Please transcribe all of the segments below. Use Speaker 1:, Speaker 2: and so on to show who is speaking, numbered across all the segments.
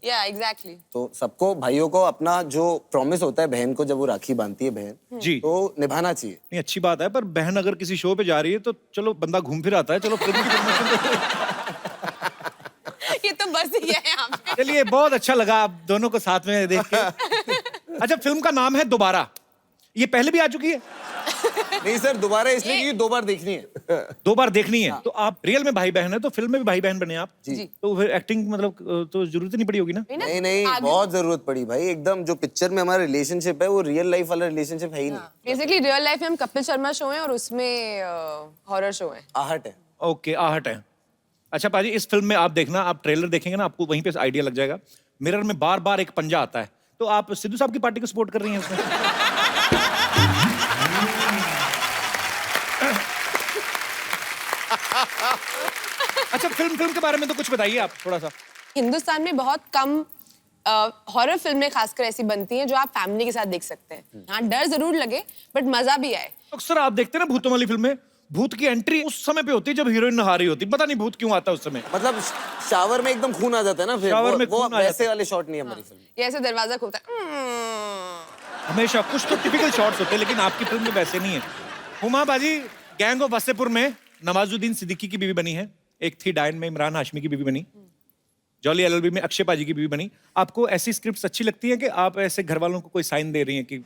Speaker 1: या एग्जैक्टली।
Speaker 2: तो सबको भाइयों को अपना जो प्रॉमिस होता है बहन को जब वो राखी बांधती है बहन
Speaker 3: जी
Speaker 2: तो निभाना चाहिए।
Speaker 3: नहीं अच्छी बात है, पर बहन अगर किसी शो पे जा रही है तो चलो बंदा घूम फिर आता है, चलो फिल्म की प्रमोशन
Speaker 1: ये तो बस ही है यहाँ पे।
Speaker 3: चलिए बहुत अच्छा लगा आप दोनों को साथ में देख के। अच्छा फिल्म का नाम है दोबारा, ये पहले भी आ चुकी है?
Speaker 2: नहीं सर, दोबारा इसलिए क्योंकि 2 बार देखनी है।
Speaker 3: 2 बार देखनी है। तो आप रियल में भाई बहन है तो फिल्म में भी भाई बहन बने आप
Speaker 2: जी।
Speaker 3: तो फिर एक्टिंग मतलब तो जरूरत ही नहीं पड़ी होगी ना?
Speaker 2: नहीं नहीं, बहुत जरूरत पड़ी भाई। एकदम जो पिक्चर में हमारा रिलेशनशिप है वो रियल लाइफ वाला रिलेशनशिप है ही नहीं।
Speaker 1: बेसिकली रियल लाइफ में हम कपिल शर्मा शो है और उसमें हॉरर शो है।
Speaker 2: आहट है।
Speaker 3: ओके आहट है। अच्छा पाजी इस फिल्म में आप देखना, आप ट्रेलर देखेंगे ना आपको वहीं पे आइडिया लग जाएगा। मिरर में बार बार एक पंजा आता है, तो आप सिद्धू साहब की पार्टी को सपोर्ट कर रही हैं उसमें? अच्छा फिल्म के बारे में तो कुछ बताइए आप थोड़ा सा।
Speaker 1: हिंदुस्तान में बहुत कम हॉरर फिल्में खासकर ऐसी बनती हैं जो आप फैमिली के साथ देख सकते हैं। हाँ डर जरूर लगे बट मजा भी आए।
Speaker 3: अक्सर आप देखते हैं ना भूतों वाली फिल्में, भूत की एंट्री उस समय पे होती है जब हीरोइन नहा रही होती है, पता नहीं भूत क्यों आता है उस समय।
Speaker 2: मतलब शावर में एकदम खून आ जाता है ना, फिर
Speaker 3: शावर में
Speaker 2: वो
Speaker 3: खून आ
Speaker 2: वैसे वाले शॉट नहीं है हमारी फिल्म।
Speaker 1: ये ऐसे दरवाजा खुलता है।
Speaker 3: हमेशा कुछ तो टिपिकल शॉट्स होते हैं, लेकिन आपकी फिल्म में वैसे नहीं है। हुमा बाजी गैंग ऑफ वासेपुर में नवाजुद्दीन सिद्दीकी की बीवी बनी है, एक थी डायन में इमरान हाशमी की बीवी बनी, जॉली एलएलबी में अक्षय पाजी की बीवी बनी। आपको ऐसी स्क्रिप्ट्स अच्छी लगती हैं कि आप ऐसे घर वालों को कोई साइन दे रही हैं कि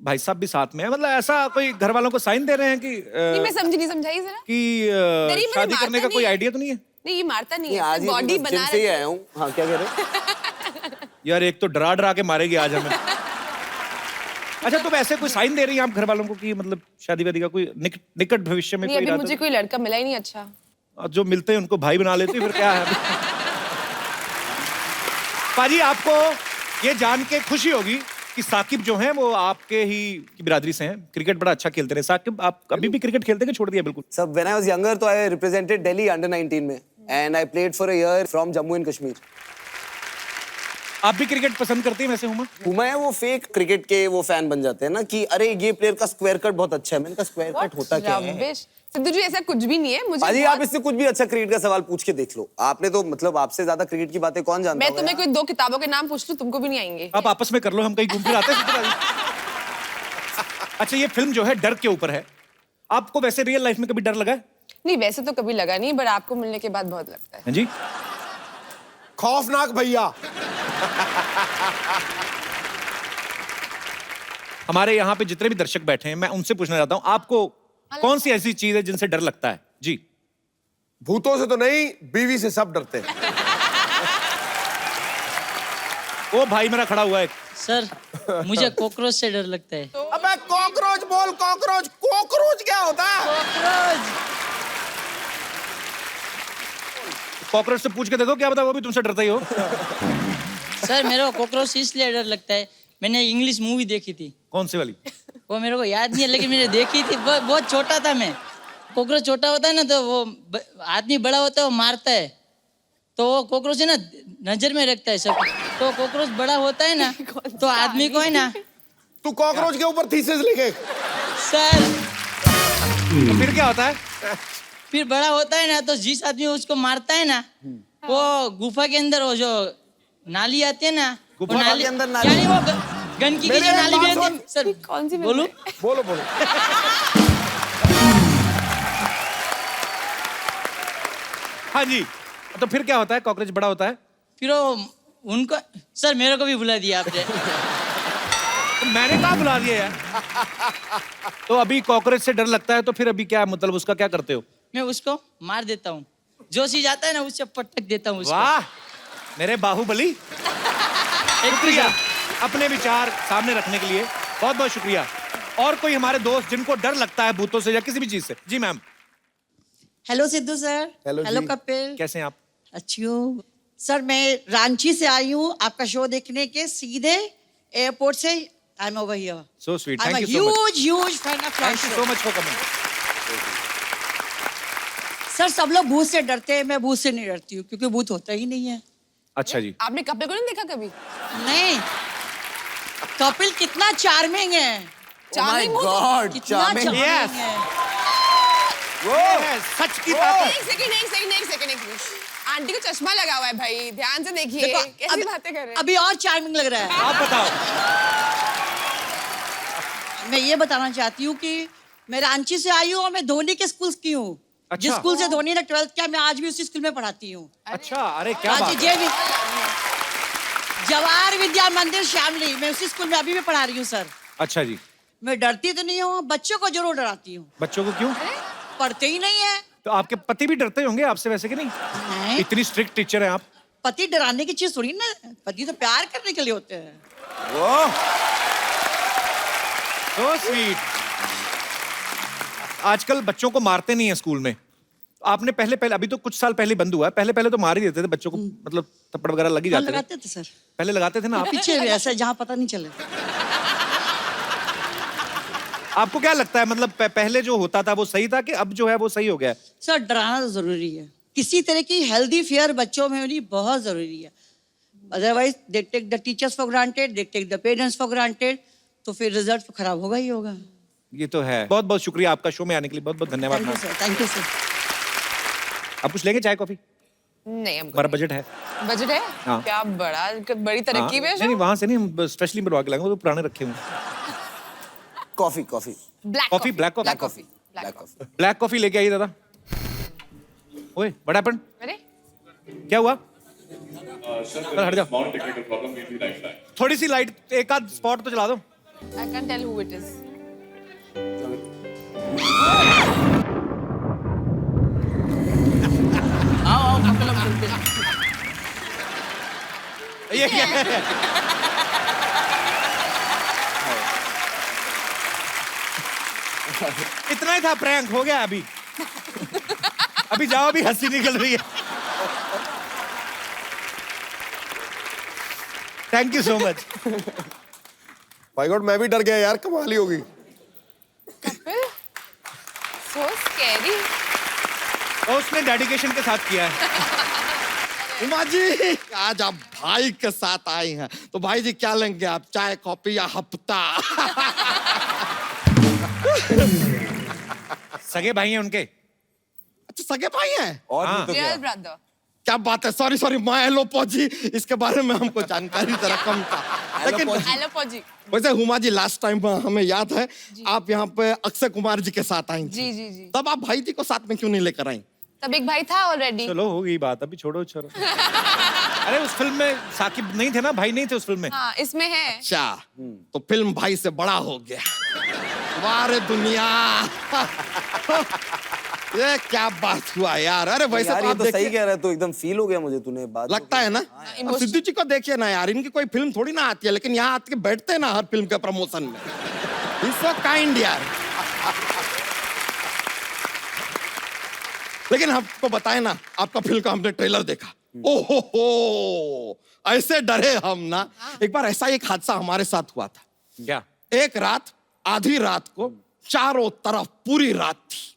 Speaker 3: भाई साहब भी साथ में है, मतलब ऐसा कोई घर वालों को साइन दे रहे हैं कि
Speaker 1: नहीं मैं समझी नहीं, समझाई जरा
Speaker 3: कि शादी करने का कोई आइडिया तो नहीं है?
Speaker 1: नहीं ये मारता नहीं है,
Speaker 2: आज
Speaker 1: बॉडी
Speaker 2: ही
Speaker 1: बना
Speaker 2: जिम से ही आया हूँ। हाँ क्या कह रहे हो?
Speaker 3: यार एक तो डरा डरा के मारेगी आज हमें। अच्छा तो वैसे कोई साइन दे रही हैं आप घर वालों को कि मतलब शादी वादी का कोई निकट भविष्य में
Speaker 1: नहीं
Speaker 3: कोई
Speaker 1: अभी
Speaker 3: इरादा?
Speaker 1: मुझे कोई लड़का मिला ही नहीं अच्छा।
Speaker 3: जो मिलते हैं उनको भाई बना लेती फिर क्या है? पाजी आपको ये जान के खुशी होगी कि साकिब जो हैं वो आपके ही की बिरादरी से हैं, क्रिकेट बड़ा अच्छा खेलते रहे। साकिब आप अभी भी क्रिकेट खेलते हैं कि छोड़ दिया बिल्कुल?
Speaker 2: सब व्हेन आई वाज यंगर तो आई रिप्रेजेंटेड दिल्ली अंडर 19 में and I played for a year from Jammu and Kashmir.
Speaker 3: आप भी क्रिकेट पसंद करती हैं वैसे हुमा?
Speaker 2: हुमा है वो फेक क्रिकेट के वो फैन बन जाते हैं ना कि अरे ये प्लेयर का स्क्वायर कट बहुत अच्छा है। मैंने कहा स्क्वायर कट होता क्या है?
Speaker 1: सिद्धू जी ऐसा कुछ भी नहीं है। मुझे
Speaker 2: पाजी आप इससे कुछ भी अच्छा क्रिकेट का सवाल पूछ के देख लो। आपने तो मतलब आपसे ज्यादा क्रिकेट की बातें कौन जानता है?
Speaker 1: मैं तुम्हें कोई 2 किताबों के नाम पूछ लूं तुमको भी नहीं आएंगे।
Speaker 3: आप आपस में कर लो, हम कहीं घूम फिर आते हैं। अच्छा ये फिल्म जो है डर के ऊपर है, आपको वैसे रियल लाइफ में कभी डर लगा है?
Speaker 1: नहीं वैसे तो कभी लगा नहीं, बट आपको मिलने के बाद बहुत लगता है।
Speaker 3: जी
Speaker 4: खौफनाक भैया।
Speaker 3: हमारे यहाँ पे जितने भी दर्शक बैठे हैं मैं उनसे पूछना चाहता हूँ आपको कौन सी ऐसी चीज है जिनसे डर लगता है? जी
Speaker 4: भूतों से तो नहीं, बीवी से सब डरते हैं।
Speaker 3: वो भाई मेरा खड़ा हुआ है।
Speaker 5: सर मुझे कॉकरोच से डर लगता है।
Speaker 4: अबे कॉकरोच बोल, कॉकरोच। कॉकरोच क्या होता है?
Speaker 3: कॉकरोच से पूछ के देखो, क्या पता वो भी तुमसे डरता ही हो।
Speaker 5: सर मेरे को कॉकरोच से इसलिए डर लगता है, मैंने इंग्लिश मूवी देखी थी।
Speaker 3: कौन सी वाली?
Speaker 5: वो मेरे को याद नहीं है लेकिन मैंने देखी थी, बहुत छोटा था मैं। कॉकरोच छोटा होता है ना तो वो आदमी बड़ा होता है वो मारता है, तो वो कॉकरोच है ना नजर में रखता है सब। तो कॉकरोच बड़ा होता है ना तो आदमी को है ना।
Speaker 4: तू कॉकरोच के ऊपर थीसिस लिखे।
Speaker 5: सर
Speaker 3: तो फिर क्या होता है?
Speaker 5: फिर बड़ा होता है ना तो जिस आदमी उसको मारता है ना वो गुफा के अंदर वो जो नाली आती है ना,
Speaker 2: गुफा के अंदर नाली?
Speaker 5: यानी वो गंदगी की जो नाली बहती है। सर
Speaker 1: कौन सी
Speaker 5: बोलो
Speaker 4: बोलो बोलो।
Speaker 3: हाँ जी तो फिर क्या होता है? कॉकरोच बड़ा होता है
Speaker 5: फिर वो उनको सर मेरे को भी बुला दिया आपने।
Speaker 3: तो मैंने कहा बुला दिया यार। तो अभी कॉकरोच से डर लगता है तो फिर अभी क्या मतलब उसका क्या करते हो?
Speaker 5: मैं उसको मार देता हूँ, जो चीज आता है ना उससे पटक देता हूँ उसको।
Speaker 3: वाह मेरे बाहुबली, शुक्रिया अपने विचार सामने रखने के लिए, बहुत बहुत शुक्रिया। और कोई हमारे दोस्त जिनको डर लगता है भूतों से या किसी भी चीज से? जी ma'am.
Speaker 6: Hello Sidhu sir. Hello Kapil.
Speaker 3: कैसे हैं आप?
Speaker 6: अच्छी हूँ सर। मैं रांची से आई हूँ आपका शो देखने के, सीधे एयरपोर्ट से। I am over here.
Speaker 3: So sweet,
Speaker 6: I am
Speaker 3: thank you so much.
Speaker 6: Huge fan of your
Speaker 3: thank you
Speaker 6: show.
Speaker 3: So much for coming.
Speaker 6: Sir सब लोग भूत से डरते हैं, मैं भूत से नहीं डरती हूँ क्योंकि भूत होता ही नहीं है।
Speaker 3: अच्छा जी।
Speaker 1: आपने कपिल को नहीं देखा कभी?
Speaker 6: नहीं, कपिल कितना चार्मिंग है।
Speaker 1: चार्मिंग
Speaker 2: गॉड
Speaker 6: कितना
Speaker 2: चार्मिंग।
Speaker 3: Yes.
Speaker 6: चार्मिंग है।
Speaker 3: वो सच की बात है।
Speaker 1: एक सेकंड आंटी को चश्मा लगा हुआ है भाई, ध्यान से देखिए
Speaker 6: देखो,
Speaker 1: कैसी बातें कर रहे हैं।
Speaker 6: अभी और चार्मिंग लग रहा है।
Speaker 3: आप बताओ।
Speaker 6: मैं ये बताना चाहती हूँ कि मैं रांची से आई हूँ और मैं धोनी के स्कूल की हूँ।
Speaker 3: अच्छा।
Speaker 6: जिस स्कूल से धोनी ने 12th किया, मैं आज भी उसी स्कूल में पढ़ाती हूँ।
Speaker 3: अच्छा, अरे क्या बात
Speaker 6: रांची
Speaker 3: है।
Speaker 6: जवाहर विद्या मंदिर श्यामली, मैं उसी स्कूल में अभी भी पढ़ा रही हूँ सर।
Speaker 3: अच्छा जी,
Speaker 6: मैं डरती तो नहीं हूँ, बच्चों को जरूर डराती हूँ।
Speaker 3: बच्चों को क्यों?
Speaker 6: पढ़ते ही नहीं है।
Speaker 3: तो आपके पति भी डरते होंगे आपसे वैसे कि नहीं?
Speaker 6: नहीं।
Speaker 3: इतनी स्ट्रिक्ट टीचर हैं आप।
Speaker 6: पति डराने की चीज थोड़ी ना, पति तो प्यार करने के लिए होते हैं।
Speaker 3: So sweet. आजकल बच्चों को मारते नहीं है स्कूल में। आपने पहले अभी तो कुछ साल पहले बंद हुआ है, पहले तो मार ही देते थे बच्चों को, मतलब थप्पड़ वगैरह लग ही जाते थे।
Speaker 6: लगाते थे सर,
Speaker 3: पहले लगाते थे ना आप?
Speaker 6: पीछे भी ऐसा जहाँ पता नहीं चले।
Speaker 3: आपको क्या लगता है, मतलब पहले जो होता था वो सही था कि अब जो है वो सही हो गया है?
Speaker 6: सर डराना तो जरूरी है, किसी तरह की हेल्दी फेयर बच्चों में होनी बहुत जरूरी है। Otherwise they take the teachers for granted, they take the parents for granted, तो फिर रिजल्ट तो खराब होगा ही होगा।
Speaker 3: ये तो है। बहुत बहुत शुक्रिया आपका शो में आने के लिए, बहुत बहुत धन्यवाद।
Speaker 6: Thank you sir, thank you sir.
Speaker 3: आप कुछ लेंगे चाय कॉफी?
Speaker 1: नहीं, हमको
Speaker 3: हमारा बजट है।
Speaker 1: बजट है।
Speaker 3: हाँ।
Speaker 1: क्या बड़ी तरक्की में
Speaker 3: नहीं, वहां से नहीं, हम स्पेशली बनवा के लाएंगे, वो तो पुराने रखे हुए।
Speaker 2: Coffee
Speaker 1: black
Speaker 3: coffee, black coffee,
Speaker 1: black coffee,
Speaker 2: black coffee.
Speaker 3: Black coffee लेके आइए दादा। ओए, व्हाट हैपेंड?
Speaker 1: अरे
Speaker 3: क्या हुआ? हट जाओ। थोड़ी सी लाइट, एक आध स्पॉट तो चला दो।
Speaker 1: I can tell who it is.
Speaker 3: ये क्या है? इतना ही था, प्रैंक हो गया। अभी अभी जाओ, अभी हंसी निकल रही है। Thank you so much.
Speaker 4: भाई गॉड, मैं भी डर गया यार, कमाल ही होगी।
Speaker 1: Kapil, so scary।
Speaker 3: और उसने डेडिकेशन के साथ किया है।
Speaker 4: उमा जी, आज आप भाई के साथ आई हैं, तो भाई जी क्या लेंगे आप, चाय कॉफी या हफ्ता?
Speaker 3: सगे भाई हैं उनके।
Speaker 4: अच्छा, सगे भाई हैं?
Speaker 2: और
Speaker 3: हाँ।
Speaker 2: नहीं तो क्या?
Speaker 1: Real brother.
Speaker 4: क्या बात है, सॉरी माय एलोपॉजी, इसके बारे में हमको जानकारी जरा कम था। लेकिन
Speaker 1: एलोपॉजी।
Speaker 4: वैसे हुमा जी, लास्ट टाइम हमें याद है आप यहाँ पे अक्षय कुमार जी के साथ आई थी।
Speaker 1: जी।
Speaker 4: तब आप भाई जी को साथ में क्यों नहीं लेकर आई?
Speaker 1: तब एक भाई था ऑलरेडी।
Speaker 3: चलो हो गई बात, अभी छोड़ो। अरे उस फिल्म में साकिब नहीं थे ना, भाई नहीं थे उस फिल्म में।
Speaker 1: हाँ, इसमें है।
Speaker 4: अच्छा, तो फिल्म भाई से बड़ा हो गया। वाह रे दुनिया। ये क्या बात हुआ यार। अरे वैसे
Speaker 2: यार
Speaker 4: तो
Speaker 2: ये
Speaker 4: आप
Speaker 2: तो सही
Speaker 4: देखिए,
Speaker 2: कह रहा है, तो एकदम फील हो गया मुझे, तूने बात
Speaker 4: लगता है ना। अब सिद्धू जी को देखिए ना यार, इनकी कोई फिल्म थोड़ी ना आती है, लेकिन यहाँ आके बैठते हैं ना हर फिल्म के प्रमोशन में। सो काइंड यार। लेकिन आपको बताए ना, आपका फिल्म का हमने ट्रेलर देखा, ओहो, ऐसे डरे हम ना। एक बार ऐसा एक हादसा हमारे साथ हुआ था।
Speaker 3: क्या?
Speaker 4: एक रात, आधी रात को चारों तरफ पूरी रात थी,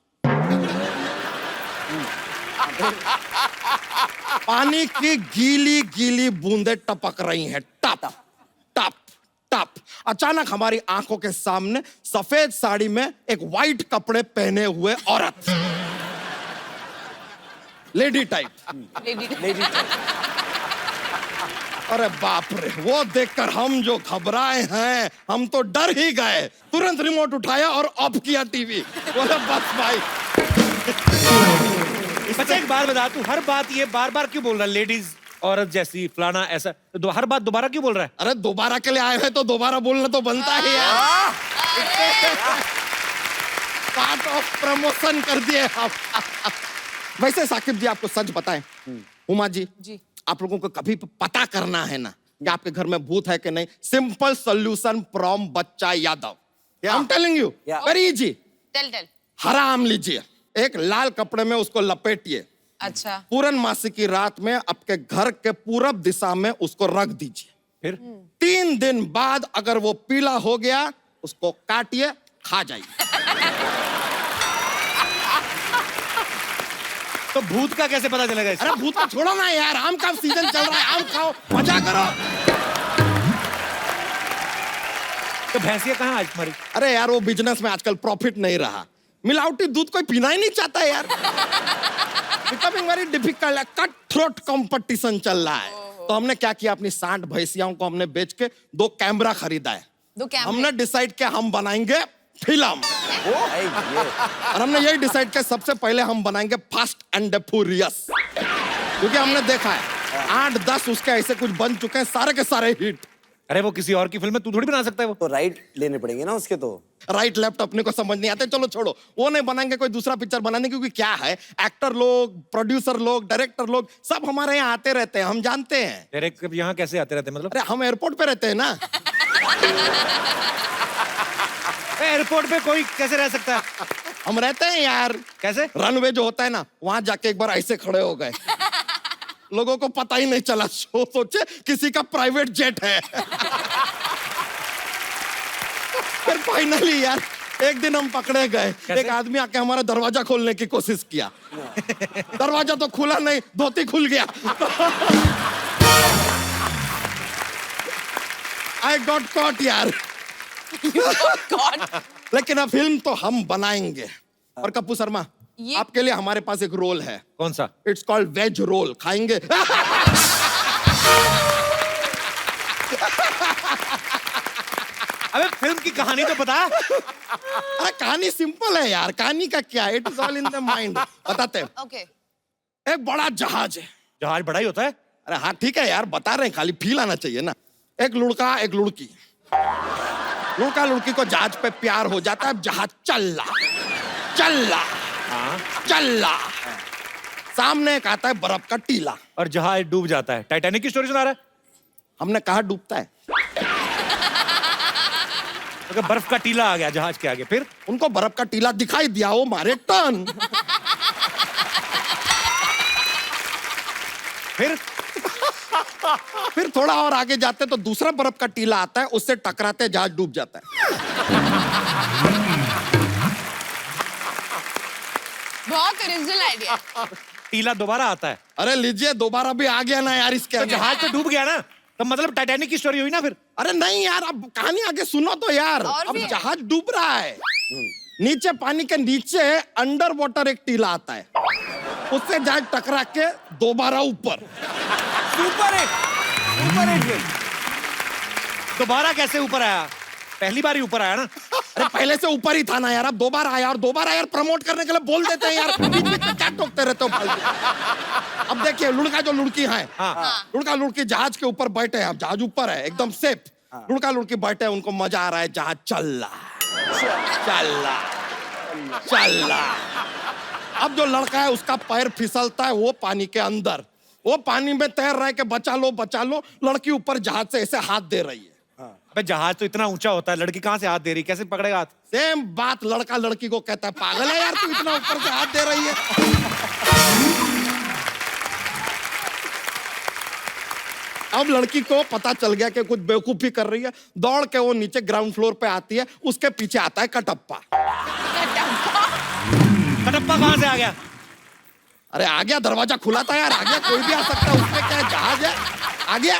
Speaker 4: पानी की गीली गीली बूंदें टपक रही हैं, टप टप टप। अचानक हमारी आंखों के सामने सफेद साड़ी में एक वाइट कपड़े पहने हुए औरत, लेडी टाइप।
Speaker 1: लेडी।
Speaker 4: अरे बाप रे, वो देखकर हम जो घबराए हैं, हम तो डर ही गए। तुरंत रिमोट उठाया और ऑफ किया टीवी। बोला बस भाई।
Speaker 3: अच्छा एक बात बता, तू हर बात ये बार बार क्यों बोल रहा है? लेडीज, औरत जैसी, फलाना, ऐसा, तो हर बात दोबारा क्यों बोल रहा है?
Speaker 4: अरे दोबारा के लिए आए हैं तो दोबारा बोलना तो बनता है यार। पार्ट ऑफ प्रमोशन कर दिए आप। वैसे साकिब जी, आपको सच बताएं, उमा जी, आप लोगों को कभी पता करना है ना कि आपके घर में भूत है कि नहीं, simple solution from Bachcha Yadav. I am telling you, very easy.
Speaker 1: Tell.
Speaker 4: हरा आम लीजिए, एक लाल कपड़े में उसको लपेटिए,
Speaker 1: अच्छा।
Speaker 4: पूर्णमासी की रात में आपके घर के पूरब दिशा में उसको रख दीजिए।
Speaker 3: फिर
Speaker 4: 3 दिन बाद अगर वो पीला हो गया, उसको काटिए, खा जाइए।
Speaker 3: तो भूत का कैसे पता चलेगा इससे?
Speaker 4: अरे भूत का छोड़ो ना यार, आम का सीजन चल रहा है, आम खाओ, मजा करो।
Speaker 3: तो भैंसिया कहाँ आज तुम्हारी?
Speaker 4: अरे यार, वो बिजनेस में आजकल प्रॉफिट नहीं रहा, मिलावटी दूध कोई पीना ही नहीं चाहता यार। Becoming very difficult, cut throat competition चल रहा है। तो हमने क्या किया, अपनी 60 भैंसियों को हमने बेच के 2 कैमरा खरीदा है।
Speaker 1: 2 कैमरे?
Speaker 4: हमने डिसाइड किया हम बनाएंगे फिल्म,
Speaker 2: भाई, ये
Speaker 4: और हमने यही डिसाइड किया सबसे पहले हम बनाएंगे फास्ट एंड फ्यूरियस, क्योंकि हमने देखा है 8-10 उसके ऐसे कुछ बन चुके हैं, सारे के सारे हिट।
Speaker 3: अरे वो किसी और की फिल्म है, तू थोड़ी बना सकता है वो।
Speaker 2: तो राइट लेने पड़ेंगे ना उसके। तो
Speaker 4: राइट लेफ्ट अपने को समझ नहीं आते, चलो छोड़ो, वो नहीं बनाएंगे, कोई दूसरा पिक्चर बनाने, क्योंकि क्या है, एक्टर लोग, प्रोड्यूसर लोग, डायरेक्टर लोग सब हमारे यहाँ आते रहते हैं, हम जानते हैं।
Speaker 3: डायरेक्ट यहाँ कैसे आते रहते हैं मतलब?
Speaker 4: अरे हम एयरपोर्ट पे रहते हैं ना।
Speaker 3: एयरपोर्ट पे कोई कैसे रह सकता है?
Speaker 4: हम रहते हैं यार,
Speaker 3: कैसे?
Speaker 4: रनवे जो होता है ना, वहां जाके एक बार ऐसे खड़े हो गए, लोगों को पता ही नहीं चला, सोचे किसी का प्राइवेट जेट है। फिर फाइनली यार एक दिन हम पकड़े गए, एक आदमी आके हमारा दरवाजा खोलने की कोशिश किया, दरवाजा तो खुला नहीं, धोती खुल गया। आई गॉट कॉट यार। लेकिन अब फिल्म तो हम बनाएंगे। और कपूर शर्मा, आपके लिए हमारे पास एक रोल है।
Speaker 3: कौन सा?
Speaker 4: इट्स कॉल्ड वेज रोल, खाएंगे?
Speaker 3: अबे फिल्म की कहानी तो बता।
Speaker 4: अरे कहानी सिंपल है यार, कहानी का क्या है, it is all in the mind. बताते हैं।
Speaker 1: ओके।
Speaker 4: एक बड़ा जहाज है।
Speaker 3: जहाज बड़ा ही होता है।
Speaker 4: अरे हाँ ठीक है यार, बता रहे हैं, खाली फील आना चाहिए ना। एक लड़का एक लड़की, लड़का लड़की को जहाज पे प्यार हो जाता है, जहाज चल रहा, सामने एक आता है बर्फ का टीला,
Speaker 3: और जहाज डूब जाता है। टाइटैनिक की स्टोरी सुना रहा है?
Speaker 4: हमने कहा डूबता है,
Speaker 3: अगर बर्फ का टीला आ गया जहाज के आगे, फिर
Speaker 4: उनको बर्फ का टीला दिखाई दिया, वो मारे टर्न। फिर थोड़ा और आगे जाते तो दूसरा बर्फ का टीला आता है, उससे टकराते जहाज डूब जाता है।
Speaker 1: बहुत ओरिजिनल आइडिया।
Speaker 3: टीला दोबारा आता है।
Speaker 4: अरे लीजिए, दोबारा भी आ गया ना यार इसके
Speaker 3: तो
Speaker 4: आगे।
Speaker 3: जहाज तो डूब गया ना, तो मतलब टाइटैनिक की स्टोरी हुई ना फिर?
Speaker 4: अरे नहीं यार, अब कहानी आगे सुनो तो यार।
Speaker 1: और
Speaker 4: अब
Speaker 1: भी है।
Speaker 4: जहाज डूब रहा है, नीचे पानी के नीचे अंडर वाटर एक टीला आता है, उससे जहाज टकरा के दोबारा ऊपर।
Speaker 2: Super hit.
Speaker 3: दोबारा कैसे ऊपर आया? पहली बार ही ऊपर आया ना।
Speaker 4: अरे पहले से ऊपर ही था ना यार, अब दोबारा आया, और दोबारा यार प्रमोट करने के लिए बोल देते हैं यार, बीच बीच में क्या टोकते रहते हो फालतू। अब देखिए, लड़का जो लड़की है, लड़का लड़की जहाज के ऊपर बैठे हैं, अब जहाज ऊपर है एकदम सेफ, लड़का लड़की बैठे हैं, उनको मजा आ रहा है, जहाज चल रहा। अब जो लड़का है उसका पैर फिसलता है, वो पानी के अंदर, वो पानी में तैर रहा है कि बचा लो, लड़की ऊपर जहाज से ऐसे हाथ दे रही है।
Speaker 3: अबे जहाज तो इतना ऊंचा होता है, लड़की कहाँ से हाथ दे रही, कैसे पकड़ेगा हाथ?
Speaker 4: सेम बात लड़का लड़की को कहता है, पागल है यार तू, इतना ऊपर से हाथ दे रही है। अब लड़की को पता चल गया कि कुछ बेवकूफी कर रही है, दौड़ के वो नीचे ग्राउंड फ्लोर पे आती है, उसके पीछे आता है कटप्पा।
Speaker 3: कटप्पा कहाँ से आ गया?
Speaker 4: अरे आ गया, दरवाजा खुला था यार, आ गया, कोई भी आ सकता है, उसमें क्या है, जहाज है, आ गया।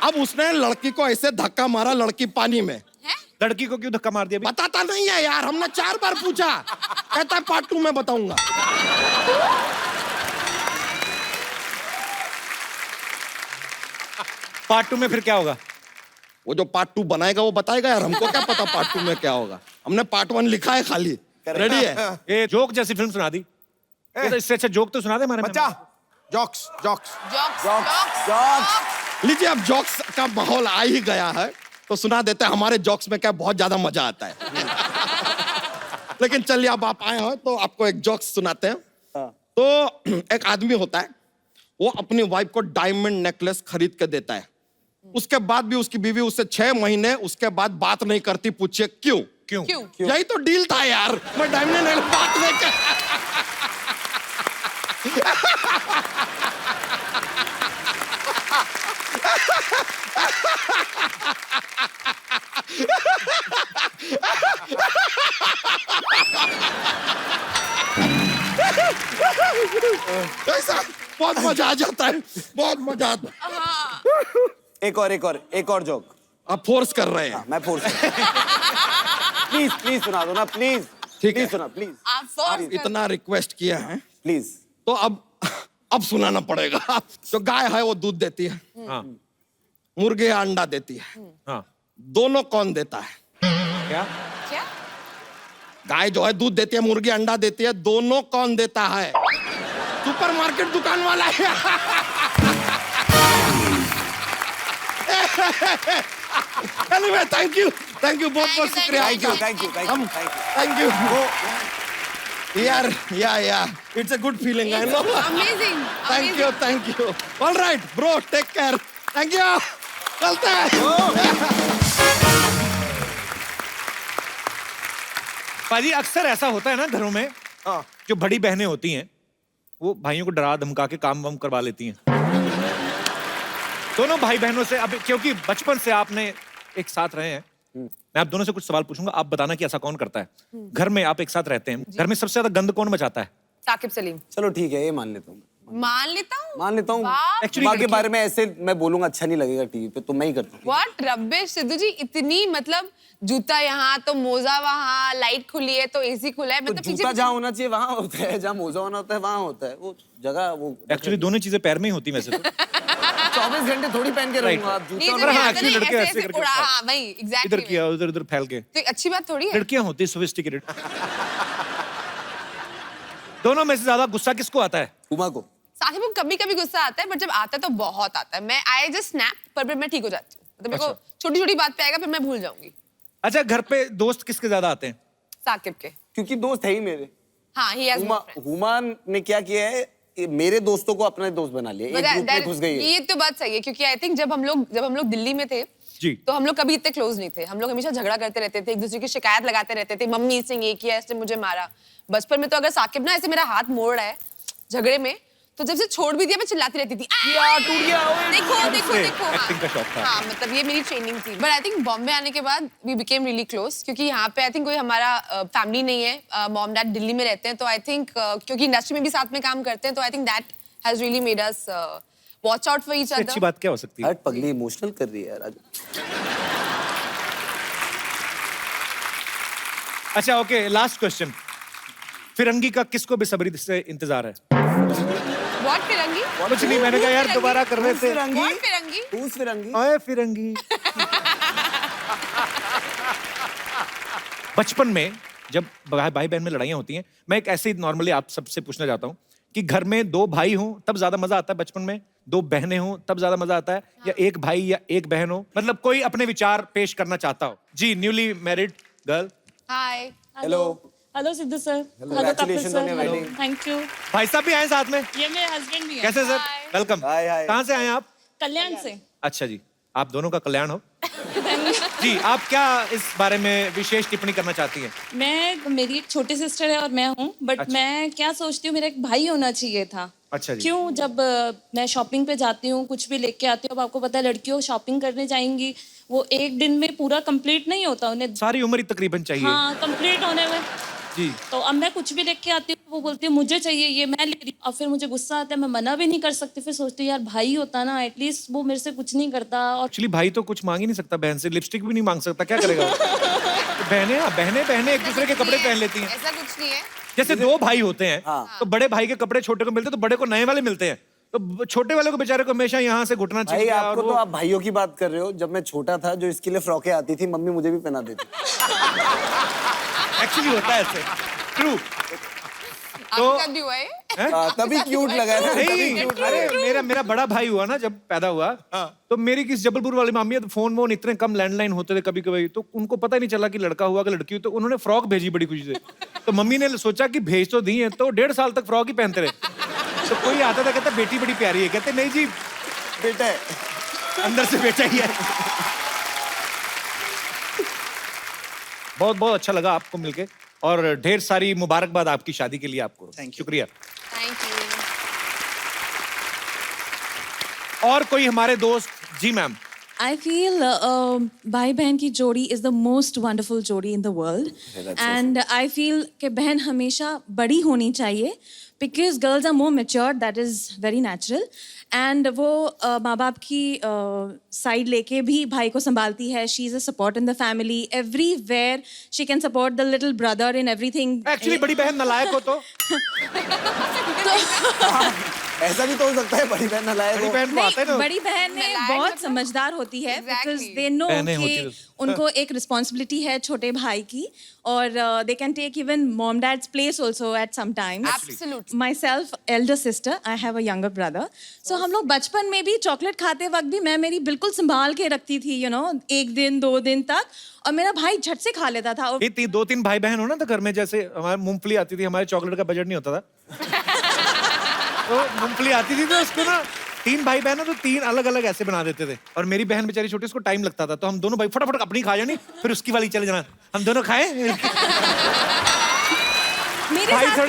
Speaker 4: अब उसने लड़की को ऐसे धक्का मारा, लड़की पानी में।
Speaker 3: लड़की को क्यों धक्का मार दिया?
Speaker 4: बताता नहीं है यार, हमने 4 बार पूछा, कहता है पार्ट 2 में बताऊंगा।
Speaker 3: पार्ट 2 में फिर क्या होगा?
Speaker 4: वो जो पार्ट 2 बनाएगा वो बताएगा यार, हमको क्या पता पार्ट 2 में क्या होगा, हमने पार्ट 1 लिखा है खाली। रेडी है?
Speaker 3: ये जोक जैसी फिल्म सुना दी। ये तो इससे अच्छा जोक तो सुना दे हमारे।
Speaker 2: बच्चा,
Speaker 4: जॉक्स
Speaker 1: जॉक्स।
Speaker 4: लीजिए, अब जॉक्स का माहौल आ ही गया है तो सुना देते हैं। हमारे जॉक्स में क्या बहुत ज्यादा मजा आता है। लेकिन चलिए, अब आप आए हो तो आपको एक जॉक्स सुनाते हैं। तो एक आदमी होता है, वो अपनी वाइफ को डायमंड नेकलेस खरीद के देता है, उसके बाद भी उसकी बीवी उससे 6 महीने उसके बाद बात नहीं करती। पूछिए क्यों? यही तो डील था यार, मैं डायमंड नेकलेस बात नहीं कर। ऐसा बहुत मजा आ जाता है, बहुत मजा आता है।
Speaker 2: एक और जोक।
Speaker 4: आप फोर्स कर रहे हैं।
Speaker 2: मैं फोर्स प्लीज सुना दो ना, प्लीज।
Speaker 4: ठीक है,
Speaker 2: सुना प्लीज।
Speaker 1: आप फोर्स
Speaker 4: इतना रिक्वेस्ट किया है
Speaker 2: प्लीज।
Speaker 4: तो अब अब सुनाना पड़ेगा। जो गाय है वो दूध देती है,
Speaker 3: हाँ
Speaker 4: मुर्गी अंडा देती है,
Speaker 3: हाँ
Speaker 4: दोनों कौन देता है?
Speaker 3: क्या?
Speaker 1: क्या?
Speaker 4: गाय जो है दूध देती है, मुर्गी अंडा देती है, दोनों कौन देता है? सुपरमार्केट दुकान वाला है। Anyway, thank you, बहुत शुक्रिया आपका। Thank you. Yeah, it's a good feeling, I know.
Speaker 1: Amazing.
Speaker 4: Thank you. All right, bro, take care. Thank you. चलते हैं।
Speaker 3: पाजी अक्सर ऐसा होता है ना घरों में, जो बड़ी बहनें होती हैं वो भाइयों को डरा धमका के काम वाम करवा लेती हैं। दोनों भाई बहनों से, अब क्योंकि बचपन से आपने एक साथ रहे हैं, मैं आप दोनों से कुछ सवाल पूछूंगा, आप बताना कि ऐसा कौन करता है। घर में आप एक साथ रहते हैं, घर में सबसे ज्यादा गंद कौन मचाता है?
Speaker 1: साकिब सलीम।
Speaker 2: चलो ठीक है, ये मान लेता हूँ।
Speaker 1: मान लेता हूँ। वाह।
Speaker 3: Actually,
Speaker 2: माँ के
Speaker 3: लड़की-
Speaker 2: बारे में ऐसे मैं बोलूंगा अच्छा नहीं लगेगा टीवी पे, तो मैं ही करता हूँ।
Speaker 1: What rubbish, सिद्धू जी, इतनी मतलब जूता यहाँ तो मोजा वहाँ, लाइट खुली है तो एसी खुला है,
Speaker 2: तो
Speaker 1: मतलब
Speaker 2: जूता जहाँ होना चाहिए वहाँ होता है, जहाँ मोजा होना होता है वहाँ होता है, वो जगह वो।
Speaker 3: एक्चुअली दोनों चीजें पैर में ही होती हैं वैसे तो।
Speaker 2: 24 घंटे थोड़ी पहन के रहूंगा आप
Speaker 1: नहीं,
Speaker 2: जूता।
Speaker 1: जब
Speaker 3: हाँ,
Speaker 1: यहाँ
Speaker 3: actually
Speaker 1: से
Speaker 3: लड़के
Speaker 1: ऐसे
Speaker 3: ऐसे करके
Speaker 1: उड़ा,
Speaker 3: उठाते हैं।
Speaker 1: हाँ वही
Speaker 3: इधर
Speaker 1: एग्जैक्टली।
Speaker 3: किया उधर उधर फैल के।
Speaker 1: तो एक अच्छी बात थोड़ी है।
Speaker 3: लड़कियां होती सोफिस्टिकेटेड। दोनों में से ज्यादा गुस्सा किसको आता है?
Speaker 2: उमा को।
Speaker 1: साकिब को कभी कभी गुस्सा आता है, बट जब आता है तो बहुत आता है। मैं आई जस्ट स्नैप, पर मैं ठीक हो जाती हूँ। मतलब मेरे को छोटी छोटी बात पे आएगा, फिर मैं भूल जाऊंगी।
Speaker 3: अच्छा, घर पे दोस्त किसके ज्यादा आते हैं?
Speaker 1: साकिब के।
Speaker 2: क्योंकि दोस्त है ही मेरे।
Speaker 1: हाँ, he has more friends.
Speaker 2: Huma ने क्या किया है, ये मेरे दोस्तों को अपना दोस्त बना लिया, एक ग्रुप में घुस गई है।
Speaker 1: ये तो बात सही है, क्योंकि आई थिंक जब हम लोग दिल्ली में थे
Speaker 3: जी।
Speaker 1: तो हम लोग कभी इतने क्लोज नहीं थे। हम लोग हमेशा झगड़ा करते रहते थे, एक दूसरे की शिकायत लगाते रहते थे, मम्मी इसने ये किया, इसने मुझे मारा। बचपन में तो अगर साकिब ना ऐसे मेरा हाथ मोड़ रहा है झगड़े में, तो जब से छोड़ भी दिया मैं चिल्लाती रहती थी,
Speaker 2: टूट गया, ओए।
Speaker 1: देखो
Speaker 3: Acting का शौक था।
Speaker 1: हाँ, मतलब ये मेरी ट्रेनिंग थी। बट आई थिंक बॉम्बे आने के बाद वी बिकेम रियली क्लोज, क्योंकि यहाँ पे आई थिंक कोई हमारा फैमिली नहीं है। मॉम डैड दिल्ली में रहते हैं, तो आई थिंक क्योंकि इंडस्ट्री में भी साथ में काम करते हैं, तो I think that has really made us watch out for each
Speaker 3: अच्छी
Speaker 1: अदर।
Speaker 3: बात क्या हो सकती है?
Speaker 2: हट पगली, इमोशनल कर रही है यार आज।
Speaker 3: अच्छा ओके, लास्ट क्वेश्चन। फिरंगी का किसको बेसब्री से इंतजार है?
Speaker 1: व्हाट फिरंगी?
Speaker 3: कुछ नहीं, मैंने कहा यार दोबारा करने से।
Speaker 1: What Firangi?
Speaker 2: Who's फिरंगी?
Speaker 3: ओए फिरंगी। बचपन में जब भाई बहन में लड़ाइयाँ होती हैं, मैं एक ऐसे ही नॉर्मली आप सबसे पूछना चाहता हूँ कि घर में 2 भाई हों तब ज्यादा मजा आता है बचपन में, 2 बहनें हों तब ज्यादा मजा आता है, या एक भाई या एक बहन हो? मतलब कोई अपने विचार पेश करना चाहता हो। जी, newly married girl.
Speaker 1: Hi.
Speaker 2: Hello.
Speaker 7: Hello Sidhu sir.
Speaker 2: Congratulations on your wedding.
Speaker 7: Thank you.
Speaker 3: भाई साहब भी आए साथ में?
Speaker 7: ये मेरे हस्बैंड भी है।
Speaker 3: कैसे sir?
Speaker 1: Hi.
Speaker 3: Welcome.
Speaker 2: Hi, hi.
Speaker 3: कहाँ से आए आप?
Speaker 7: कल्याण से।
Speaker 3: अच्छा जी, आप दोनों का कल्याण हो। जी, आप क्या इस बारे में विशेष टिप्पणी करना चाहती हैं?
Speaker 7: मेरी एक छोटी सिस्टर है और मैं हूँ, बट
Speaker 3: अच्छा।
Speaker 7: मैं क्या सोचती हूँ, मेरा एक भाई होना चाहिए था।
Speaker 3: अच्छा जी।
Speaker 7: क्यों? जब मैं शॉपिंग पे जाती हूँ, कुछ भी लेके आती हूँ, अब आपको पता है लड़कियों शॉपिंग करने जाएंगी, वो एक दिन में पूरा कंप्लीट नहीं होता उन्हें।
Speaker 3: सारी उम्र ही तकरीबन चाहिए।
Speaker 7: हाँ, कंप्लीट होने में।
Speaker 3: जी।
Speaker 7: तो अब मैं कुछ भी लेके आती हूँ, वो बोलती है मुझे चाहिए ये, मैं ले रही हूँ। और फिर मुझे गुस्सा आता है, मैं मना भी नहीं कर सकती। फिर सोचती हूँ यार भाई होता ना, एटलीस्ट वो मेरे से कुछ नहीं करता। और
Speaker 3: एक्चुअली भाई तो कुछ मांग ही नहीं सकता, बहन से लिपस्टिक भी नहीं मांग सकता, क्या करेगा वो? तो बहनें एक दूसरे के कपड़े पहन लेती हैं।
Speaker 1: ऐसा कुछ नहीं है।
Speaker 3: जैसे 2 भाई होते हैं
Speaker 2: हाँ।
Speaker 3: तो बड़े भाई के कपड़े छोटे को मिलते हैं, तो बड़े को नए वाले मिलते हैं, तो छोटे वाले को बेचारे को हमेशा यहाँ से घुटना
Speaker 2: भाई
Speaker 3: चाहिए।
Speaker 2: आपको तो आप भाइयों की बात कर रहे हो। जब मैं छोटा था, जो इसके लिए फ्रॉकें आती थी, मम्मी मुझे भी पहना देती।
Speaker 3: एक्चुअली होता है ऐसे, ट्रू।
Speaker 1: आपके साथ भी हुआ है?
Speaker 2: तभी क्यूट लगा ना, तभी
Speaker 3: नहीं,
Speaker 2: cute
Speaker 3: अरे मेरा बड़ा भाई हुआ ना, जब पैदा हुआ तो मेरी किस जबलपुर वाली मामी है, तो फोन इतने कम लैंडलाइन होते थे कभी कभी, तो उनको पता ही नहीं चला कि लड़का हुआ कि लड़की हुई, तो उन्होंने फ्रॉक भेजी बड़ी खुशी से। तो मम्मी ने सोचा कि भेज तो दी है, तो 1.5 साल तक फ्रॉक ही पहनते रहे। तो कोई आता था कहता बेटी बड़ी प्यारी है, कहते नहीं जी
Speaker 2: बेटा है।
Speaker 3: अंदर से बेटा ही है। बहुत बहुत अच्छा लगा आपको मिलके, और ढेर सारी मुबारकबाद आपकी शादी के लिए आपको। शुक्रिया।
Speaker 1: Thank you.
Speaker 3: और कोई हमारे दोस्त? जी मैम।
Speaker 8: I feel भाई बहन की जोड़ी is the most wonderful जोड़ी in the world, and I feel कि बहन हमेशा बड़ी होनी चाहिए, because girls are more mature, that is very natural, and वो माँ बाप की साइड लेके भी भाई को संभालती है. She is a support in the family, everywhere she can support the little brother in everything.
Speaker 3: Actually बड़ी बहन नालायक हो तो
Speaker 2: ऐसा भी तो हो सकता है बड़ी बहन नालायक
Speaker 3: बड़ी
Speaker 2: हो।
Speaker 3: बहन को आता है
Speaker 8: नहीं,
Speaker 3: ना।
Speaker 8: बड़ी बहनें
Speaker 1: नालायक
Speaker 8: बहुत
Speaker 1: मतलब-
Speaker 8: समझदार होती है बिकॉज
Speaker 1: Exactly.
Speaker 8: दे नो
Speaker 3: बहनें होती
Speaker 8: कि
Speaker 3: है।
Speaker 8: उनको एक रिस्पॉन्सिबिलिटी है छोटे भाई की और they can take even mom dad's place also at some times
Speaker 1: Absolutely.
Speaker 8: Myself elder sister I have a younger brother so हम लोग बचपन में भी चॉकलेट खाते वक्त भी मैं मेरी बिल्कुल संभाल के रखती थी यू नो 1 दिन 2 दिन तक और मेरा भाई झट से खा लेता था और
Speaker 3: ये 2-3 भाई बहन हो ना तो घर में जैसे हमारे मूंगफली आती थी हमारे चॉकलेट का बजट नहीं होता था तो मूंगफली आती थी तो उसको ना 3 भाई बहन तो 3 अलग अलग ऐसे बना देते थे और मेरी बहन बेचारी छोटी उसको टाइम लगता था तो हम दोनों भाई फटाफट अपनी खा जानी फिर उसकी वाली चले जाना हम दोनों खाए
Speaker 8: मेरे
Speaker 3: भाई
Speaker 8: साथ
Speaker 3: थोड़े